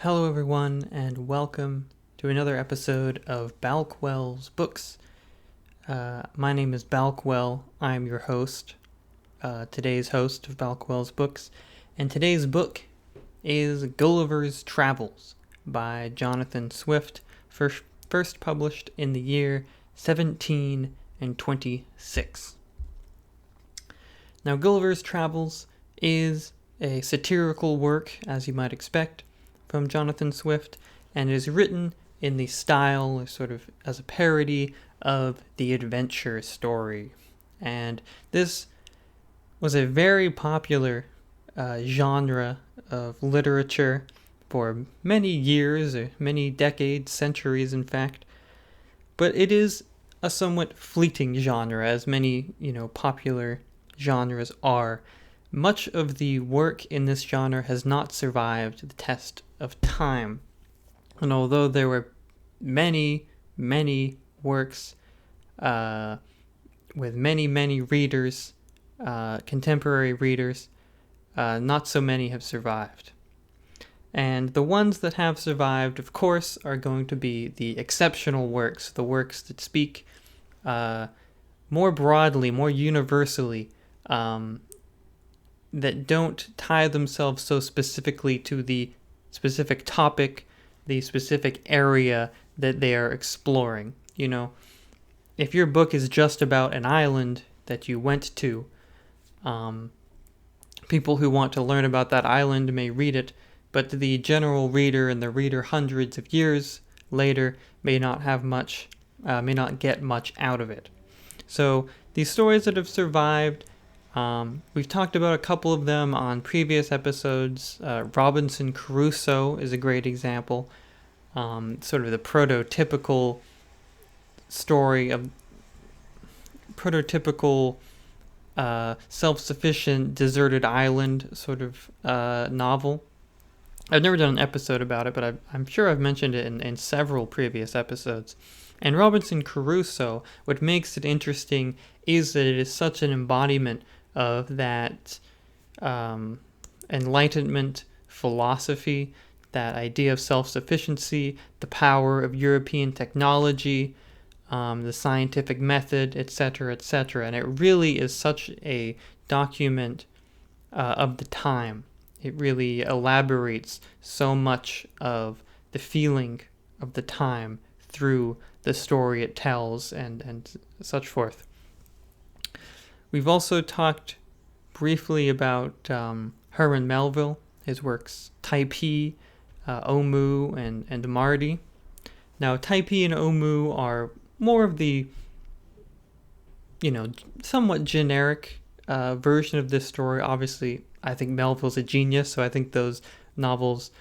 Hello, everyone, and welcome to another episode of Balkwell's Books. My name is Balkwell. I'm your host, today's host of Balkwell's Books, and today's book is Gulliver's Travels by Jonathan Swift, first published in the year 1726. Now, Gulliver's Travels is a satirical work, as you might expect, from Jonathan Swift, and is written in the style sort of as a parody of the adventure story. And this was a very popular genre of literature for many years, or many decades, centuries in fact. But it is a somewhat fleeting genre, as many, popular genres are. Much of the work in this genre has not survived the test of time. And although there were many, many works with many, many readers, contemporary readers, not so many have survived. And the ones that have survived, of course, are going to be the exceptional works, the works that speak more broadly, more universally, that don't tie themselves so specifically to the specific topic, the specific area that they are exploring. If your book is just about an island that you went to, people who want to learn about that island may read it, but the general reader and the reader hundreds of years later may not get much out of it. So these stories that have survived, we've talked about a couple of them on previous episodes. Robinson Crusoe is a great example. Sort of the prototypical story of self-sufficient deserted island sort of novel. I've never done an episode about it, but I'm sure I've mentioned it in several previous episodes. And Robinson Crusoe, what makes it interesting is that it is such an embodiment of that Enlightenment philosophy, that idea of self-sufficiency, the power of European technology, the scientific method, etc., etc. And it really is such a document of the time. It really elaborates so much of the feeling of the time through the story it tells and such forth. We've also talked briefly about Herman Melville, his works Typee, Omoo, and Marty. Now, Typee and Omoo are more of the, somewhat generic version of this story. Obviously, I think Melville's a genius, so I think those novels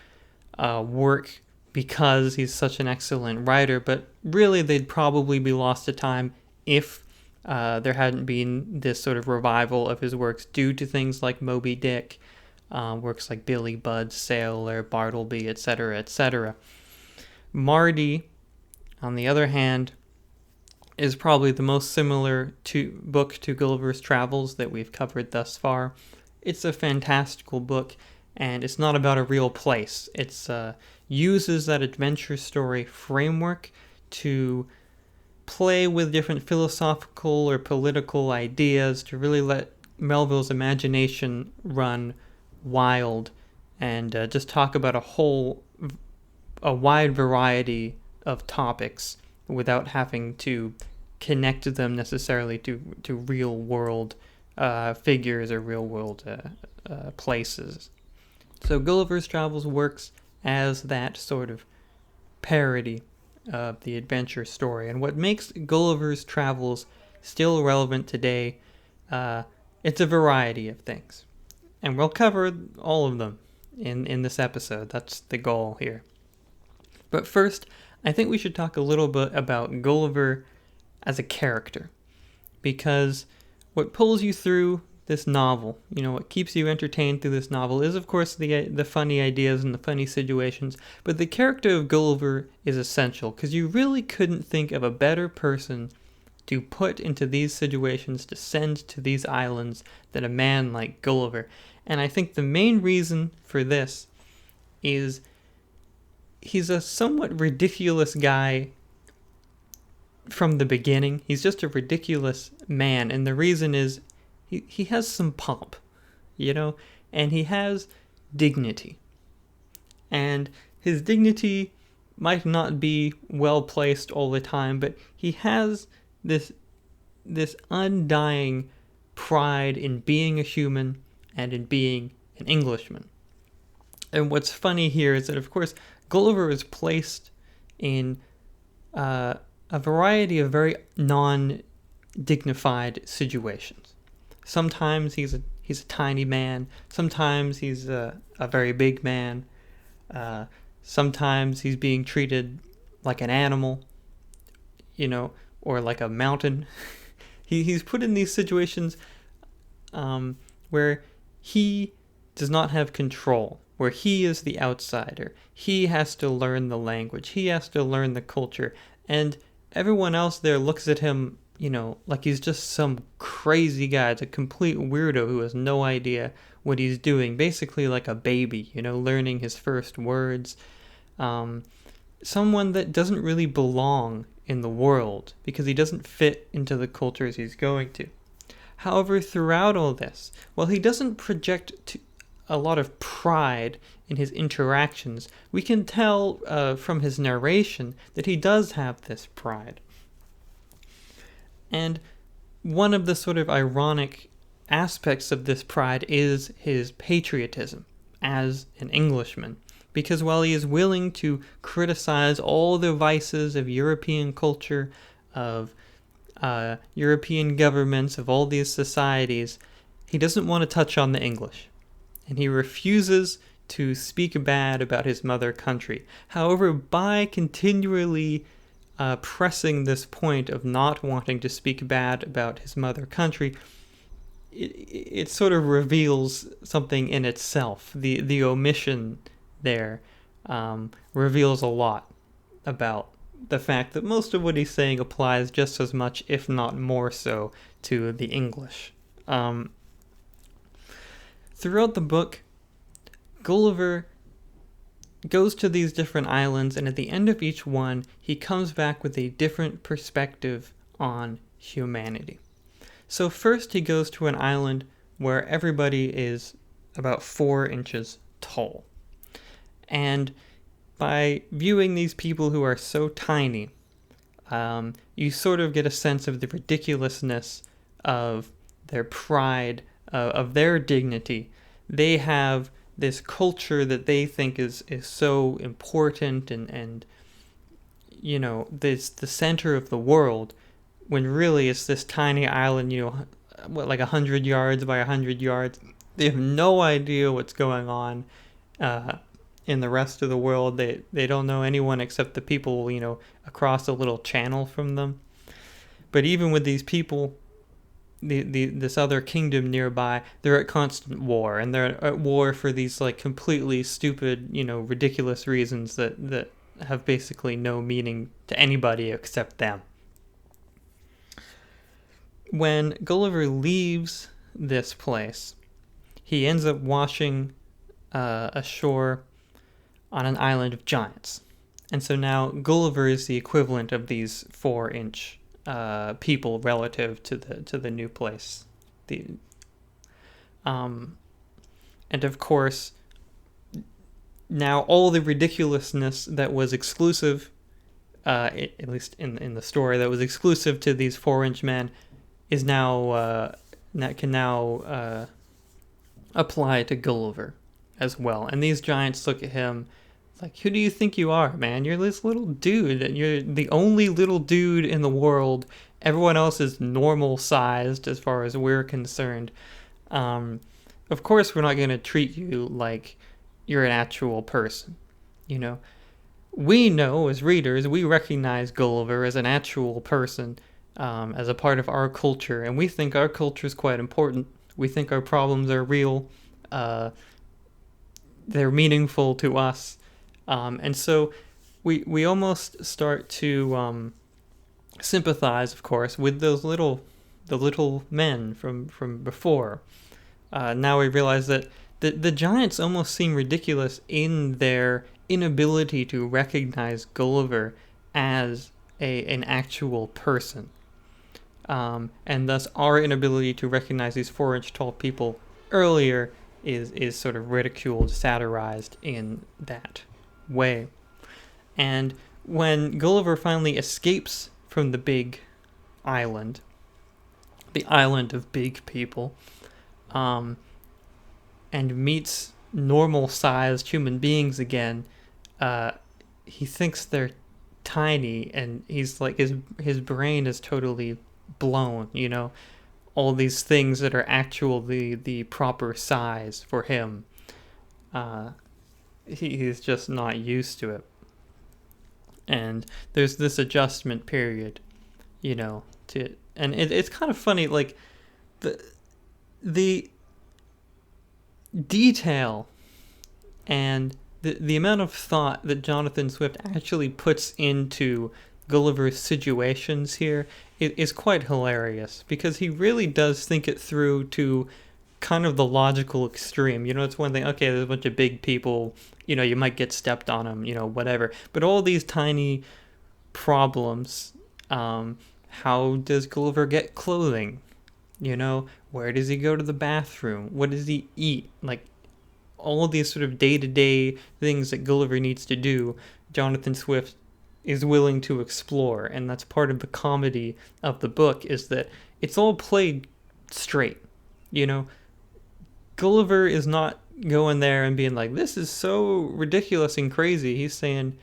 work because he's such an excellent writer, but really they'd probably be lost to time if there hadn't been this sort of revival of his works due to things like Moby Dick, works like Billy Budd, Sailor, Bartleby, etc., etc. Marty, on the other hand, is probably the most similar book to Gulliver's Travels that we've covered thus far. It's a fantastical book, and it's not about a real place. It uses that adventure story framework to play with different philosophical or political ideas, to really let Melville's imagination run wild and just talk about a wide variety of topics without having to connect them necessarily to real world figures or real world places. So Gulliver's Travels works as that sort of parody of the adventure story. And what makes Gulliver's Travels still relevant today, it's a variety of things. And we'll cover all of them in this episode. That's the goal here. But first, I think we should talk a little bit about Gulliver as a character, because what pulls you through this novel, what keeps you entertained through this novel is, of course, the funny ideas and the funny situations, but the character of Gulliver is essential, because you really couldn't think of a better person to put into these situations, to send to these islands, than a man like Gulliver. And I think the main reason for this is he's a somewhat ridiculous guy from the beginning. He's just a ridiculous man, and the reason is he has some pomp, and he has dignity. And his dignity might not be well placed all the time, but he has this undying pride in being a human and in being an Englishman. And what's funny here is that, of course, Gulliver is placed in a variety of very non-dignified situations. Sometimes he's a tiny man. Sometimes he's a very big man. Sometimes he's being treated like an animal, or like a mountain. He's put in these situations where he does not have control, where he is the outsider. He has to learn the language. He has to learn the culture. And everyone else there looks at him, like he's just some crazy guy. It's a complete weirdo who has no idea what he's doing. Basically like a baby, learning his first words. Someone that doesn't really belong in the world because he doesn't fit into the cultures he's going to. However, throughout all this, while he doesn't project a lot of pride in his interactions, we can tell from his narration that he does have this pride. And one of the sort of ironic aspects of this pride is his patriotism as an Englishman. Because while he is willing to criticize all the vices of European culture, of European governments, of all these societies, he doesn't want to touch on the English. And he refuses to speak bad about his mother country. However, by continually pressing this point of not wanting to speak bad about his mother country, it sort of reveals something in itself. The omission there reveals a lot about the fact that most of what he's saying applies just as much, if not more so, to the English. Throughout the book, Gulliver goes to these different islands, and at the end of each one, he comes back with a different perspective on humanity. So first he goes to an island where everybody is about 4 inches tall. And by viewing these people who are so tiny, you sort of get a sense of the ridiculousness of their pride, of their dignity. They have this culture that they think is so important and this the center of the world, when really it's this tiny island, like 100 yards by 100 yards. They have no idea what's going on in the rest of the world. They don't know anyone except the people, across a little channel from them. But even with these people, this other kingdom nearby, they're at constant war, and they're at war for these like completely stupid, ridiculous reasons that have basically no meaning to anybody except them. When Gulliver leaves this place, he ends up washing ashore on an island of giants. And so now Gulliver is the equivalent of these 4-inch people relative to the new place. And of course, now all the ridiculousness that was exclusive, at least in the story, that was exclusive to these 4-inch men, is now can now apply to Gulliver as well. And these giants look at him like, who do you think you are, man? You're this little dude, and you're the only little dude in the world. Everyone else is normal sized as far as we're concerned. Of course, we're not going to treat you like you're an actual person. We know as readers, we recognize Gulliver as an actual person, as a part of our culture, and we think our culture is quite important. We think our problems are real. They're meaningful to us. And so we almost start to sympathize, of course, with the little men from before. Now we realize that the giants almost seem ridiculous in their inability to recognize Gulliver as an actual person. And thus our inability to recognize these 4-inch tall people earlier is sort of ridiculed, satirized in that way. And when Gulliver finally escapes from the big island, the island of big people, and meets normal-sized human beings again, he thinks they're tiny, and he's like, his brain is totally blown, all these things that are actually the proper size for him. He's just not used to it. And there's this adjustment period, and it's kind of funny, like the detail and the amount of thought that Jonathan Swift actually puts into Gulliver's situations here is quite hilarious, because he really does think it through to kind of the logical extreme. It's one thing, okay, there's a bunch of big people, you might get stepped on them, whatever. But all these tiny problems, how does Gulliver get clothing? Where does he go to the bathroom? What does he eat? Like, all of these sort of day-to-day things that Gulliver needs to do, Jonathan Swift is willing to explore. And that's part of the comedy of the book, is that it's all played straight. Gulliver is not going there and being like, this is so ridiculous and crazy. He's saying,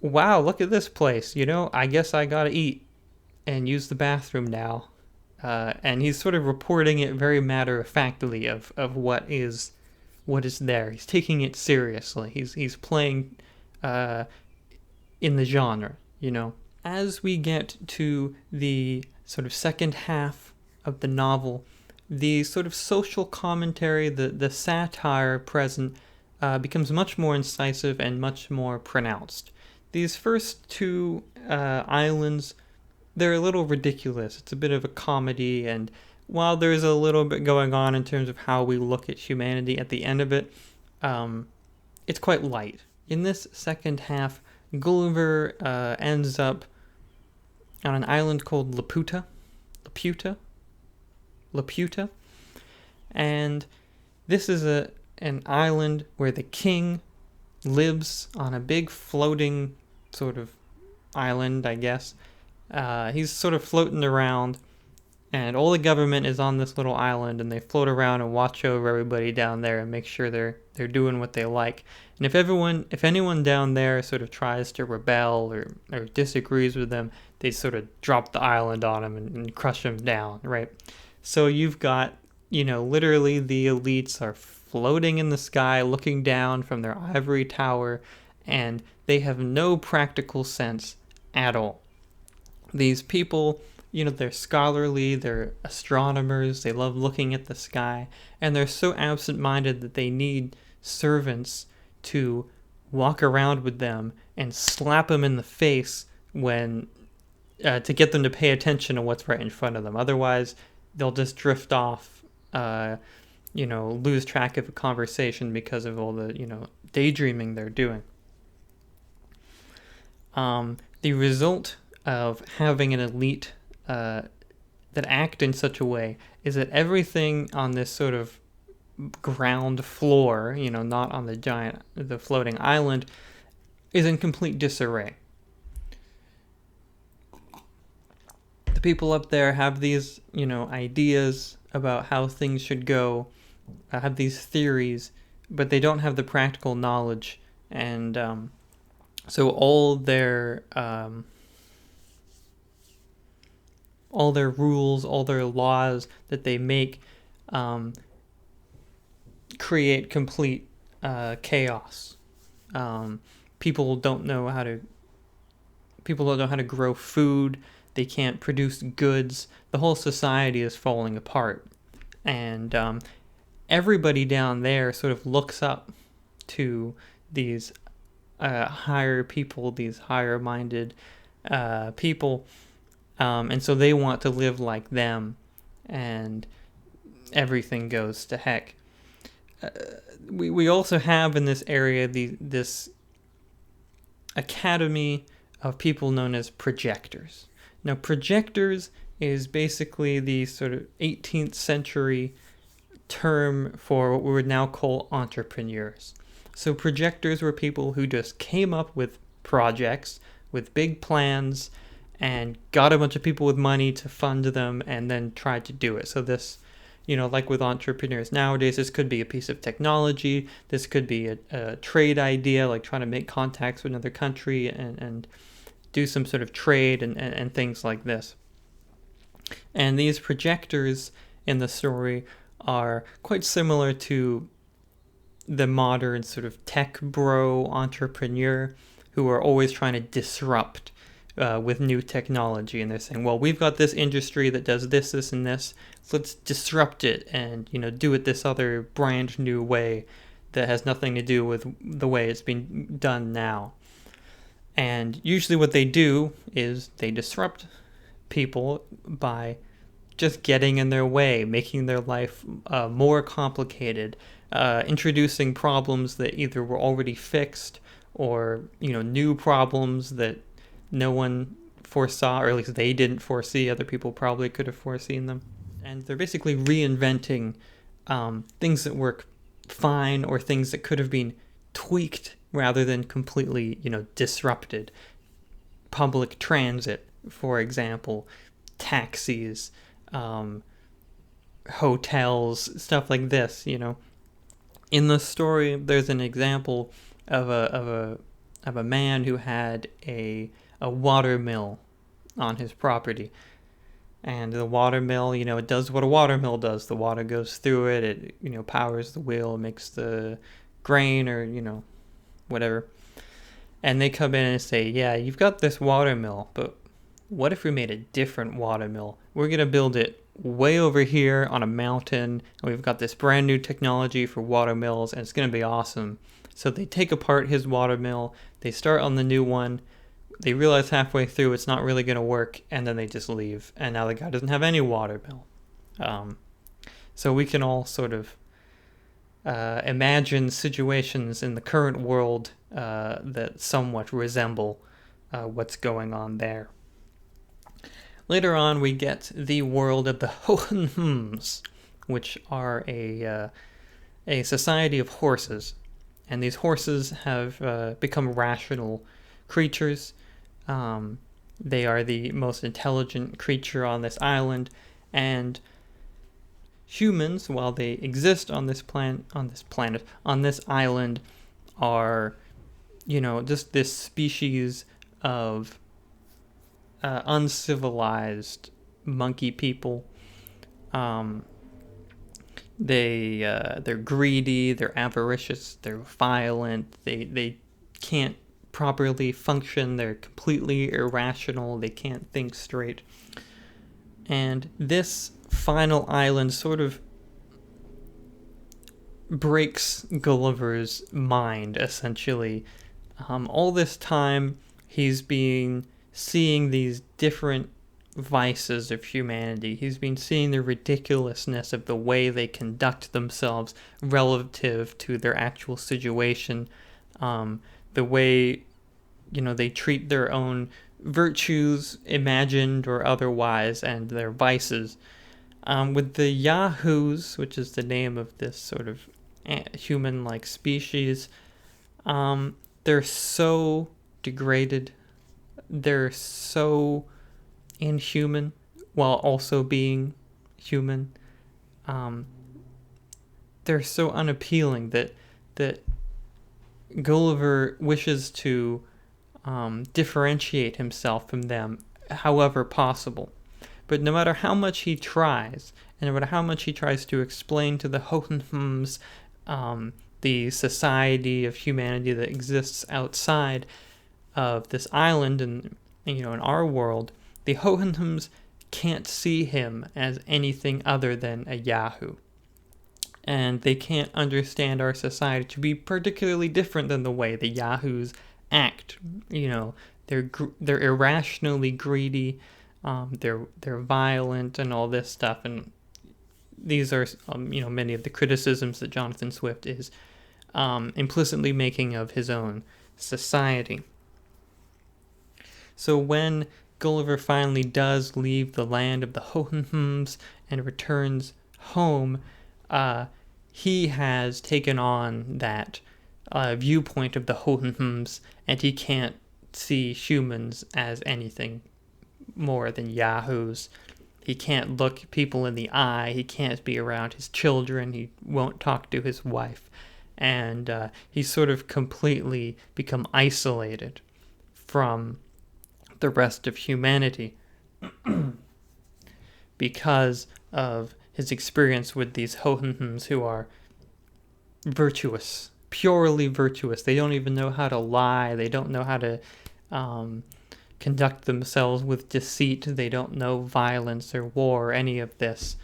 wow, look at this place. I guess I gotta eat and use the bathroom now. And he's sort of reporting it very matter-of-factly of what is there. He's taking it seriously. He's playing in the genre, As we get to the sort of second half of the novel, the sort of social commentary, the satire present, becomes much more incisive and much more pronounced. These first two islands, they're a little ridiculous. It's a bit of a comedy, and while there's a little bit going on in terms of how we look at humanity at the end of it, it's quite light. In this second half, Gulliver ends up on an island called Laputa, and this is an island where the king lives on a big floating sort of island, I guess. He's sort of floating around, and all the government is on this little island, and they float around and watch over everybody down there and make sure they're doing what they like. And if anyone down there sort of tries to rebel or disagrees with them, they sort of drop the island on them and crush them down, right? So you've got, literally the elites are floating in the sky, looking down from their ivory tower, and they have no practical sense at all. These people, they're scholarly, they're astronomers, they love looking at the sky, and they're so absent-minded that they need servants to walk around with them and slap them in the face when to get them to pay attention to what's right in front of them. Otherwise, they'll just drift off, lose track of a conversation because of all the, daydreaming they're doing. The result of having an elite that act in such a way is that everything on this sort of ground floor, not on the floating island, is in complete disarray. The people up there have these, ideas about how things should go, have these theories, but they don't have the practical knowledge, and so all their rules, all their laws that they make create complete chaos. People don't know how to grow food. They can't produce goods. The whole society is falling apart, and everybody down there sort of looks up to these higher people, these higher-minded people, and so they want to live like them, and everything goes to heck. we also have in this area this academy of people known as projectors. Now, projectors is basically the sort of 18th century term for what we would now call entrepreneurs. So projectors were people who just came up with projects with big plans and got a bunch of people with money to fund them and then tried to do it. So this, like with entrepreneurs nowadays, this could be a piece of technology. This could be a trade idea, like trying to make contacts with another country and do some sort of trade and things like this. And these projectors in the story are quite similar to the modern sort of tech bro entrepreneur who are always trying to disrupt with new technology. And they're saying, well, we've got this industry that does this, this, and this. So let's disrupt it and, do it this other brand new way that has nothing to do with the way it's being done now. And usually what they do is they disrupt people by just getting in their way, making their life more complicated, introducing problems that either were already fixed or, new problems that no one foresaw, or at least they didn't foresee. Other people probably could have foreseen them. And they're basically reinventing things that work fine or things that could have been tweaked rather than completely, disrupted. Public transit, for example, taxis, hotels, stuff like this. In the story, there's an example of a man who had a water mill on his property. And the water mill, it does what a water mill does. The water goes through it, it, powers the wheel, makes the grain or, whatever. And they come in and say, yeah, you've got this water mill, but what if we made a different water mill? We're going to build it way over here on a mountain, and we've got this brand new technology for water mills, and it's going to be awesome. So they take apart his water mill, they start on the new one, they realize halfway through it's not really going to work, and then they just leave, and now the guy doesn't have any water mill. So we can all sort of imagine situations in the current world that somewhat resemble what's going on there. Later on, we get the world of the Hohenheims, which are a society of horses. And these horses have become rational creatures. They are the most intelligent creature on this island, and humans, while they exist on this island, are, just this species of uncivilized monkey people. They're greedy, they're avaricious, they're violent, they can't properly function, they're completely irrational, they can't think straight. And this final island sort of breaks Gulliver's mind, essentially. All this time, he's been seeing these different vices of humanity. He's been seeing the ridiculousness of the way they conduct themselves relative to their actual situation. The way, they treat their own virtues, imagined or otherwise, and their vices. With the Yahoos, which is the name of this sort of human-like species, they're so degraded. They're so inhuman while also being human. They're so unappealing that Gulliver wishes to differentiate himself from them however possible. But no matter how much he tries, and no matter how much he tries to explain to the Hohenheims the society of humanity that exists outside of this island and, in our world, the Hohenheims can't see him as anything other than a Yahoo. And they can't understand our society to be particularly different than the way the Yahoos act. They're irrationally greedy, they're violent and all this stuff, and these are many of the criticisms that Jonathan Swift is implicitly making of his own society. So when Gulliver finally does leave the land of the Hohenheims and returns home, he has taken on that viewpoint of the Hohenheims, and he can't see humans as anything more than yahoos. He can't look people in the eye. He can't be around his children. He won't talk to his wife. And he's sort of completely become isolated from the rest of humanity because of his experience with these Hohenheims, who are virtuous, purely virtuous. They don't even know how to lie. They don't know how to conduct themselves with deceit. They don't know violence or war or any of this.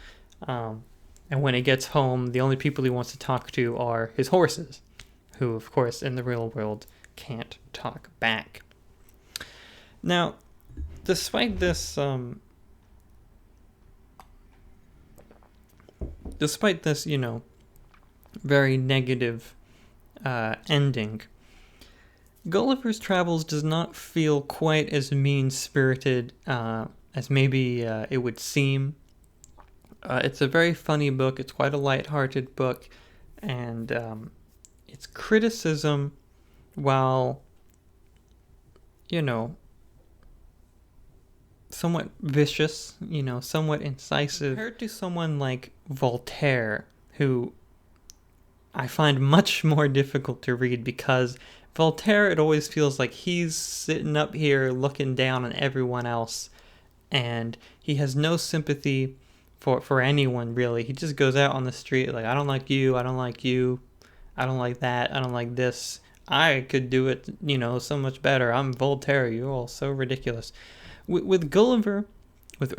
And when he gets home, the only people he wants to talk to are his horses, who, of course, in the real world can't talk back. Now, despite this, very negative ending, Gulliver's Travels does not feel quite as mean-spirited as maybe it would seem. It's a very funny book. It's quite a light-hearted book, and its criticism, while, somewhat vicious, somewhat incisive, compared to someone like Voltaire, who I find much more difficult to read, because Voltaire, it always feels like he's sitting up here looking down on everyone else, and he has no sympathy for anyone, really. He just goes out on the street like, I don't like you, I don't like you, I don't like that, I don't like this. I could do it, so much better. I'm Voltaire, you're all so ridiculous. With Gulliver, with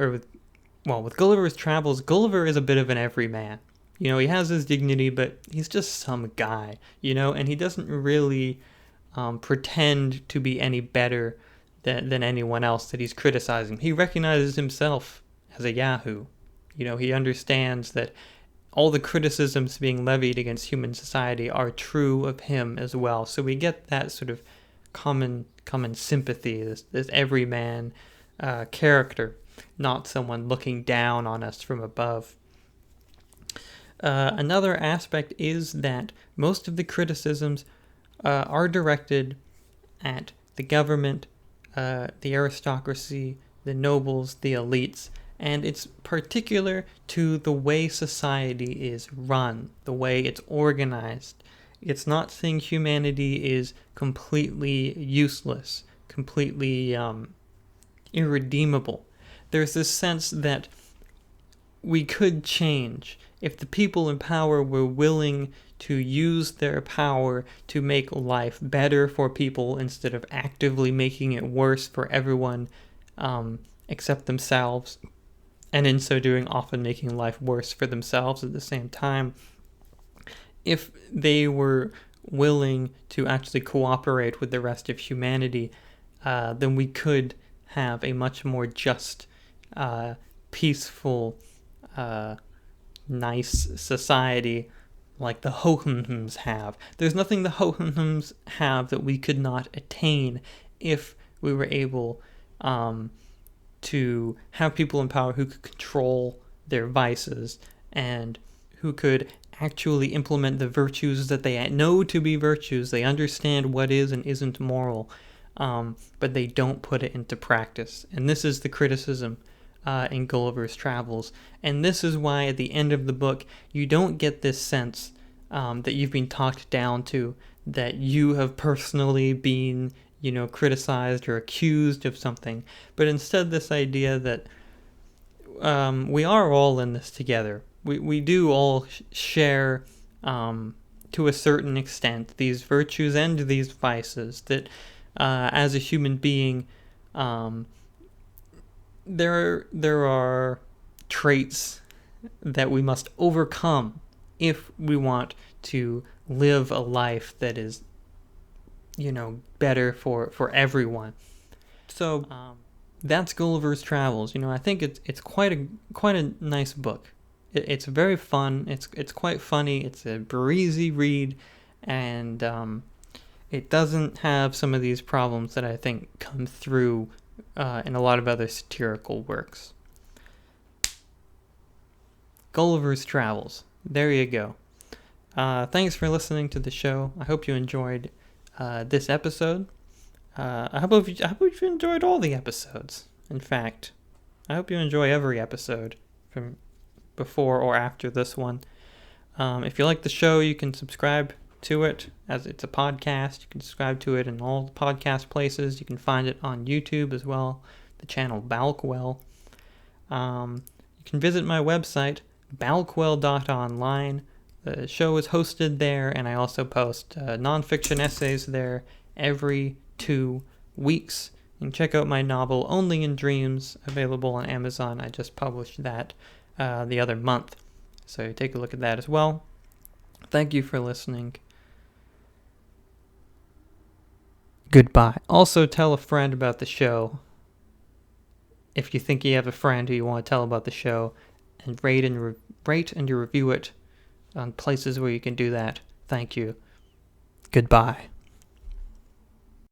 Gulliver's Travels, Gulliver is a bit of an everyman. He has his dignity, but he's just some guy, and he doesn't really pretend to be any better than anyone else that he's criticizing. He recognizes himself as a yahoo. He understands that all the criticisms being levied against human society are true of him as well. So we get that sort of common sympathy, this everyman character, not someone looking down on us from above. Another aspect is that most of the criticisms are directed at the government, the aristocracy, the nobles, the elites, and it's particular to the way society is run, the way it's organized. It's not saying humanity is completely useless, completely irredeemable. There's this sense that we could change if the people in power were willing to use their power to make life better for people instead of actively making it worse for everyone except themselves, and in so doing often making life worse for themselves at the same time. If they were willing to actually cooperate with the rest of humanity, then we could have a much more just, peaceful, nice society like the Hohenheims have. There's nothing the Hohenheims have that we could not attain if we were able to have people in power who could control their vices and who could actually implement the virtues that they know to be virtues. They understand what is and isn't moral, but they don't put it into practice. And this is the criticism in Gulliver's Travels. And this is why at the end of the book, you don't get this sense that you've been talked down to, that you have personally been, criticized or accused of something, but instead this idea that we are all in this together. We do all share, to a certain extent, these virtues and these vices, that as a human being, there are traits that we must overcome if we want to live a life that is, better for everyone. So that's Gulliver's Travels. I think it's quite a nice book. It's very fun. It's quite funny. It's a breezy read, and it doesn't have some of these problems that I think come through in a lot of other satirical works. Gulliver's Travels. There you go. Thanks for listening to the show. I hope you enjoyed this episode. I hope you enjoyed all the episodes. In fact, I hope you enjoy every episode from before or after this one. If you like the show, you can subscribe to it as it's a podcast. You can subscribe to it in all the podcast places. You can find it on YouTube as well, the channel Balkwell. You can visit my website, balkwell.online. The show is hosted there, and I also post nonfiction essays there every 2 weeks. You can check out my novel, Only in Dreams, available on Amazon. I just published that the other month. So take a look at that as well. Thank you for listening. Goodbye. Also, tell a friend about the show. If you think you have a friend who you want to tell about the show, and rate and review it on places where you can do that. Thank you. Goodbye.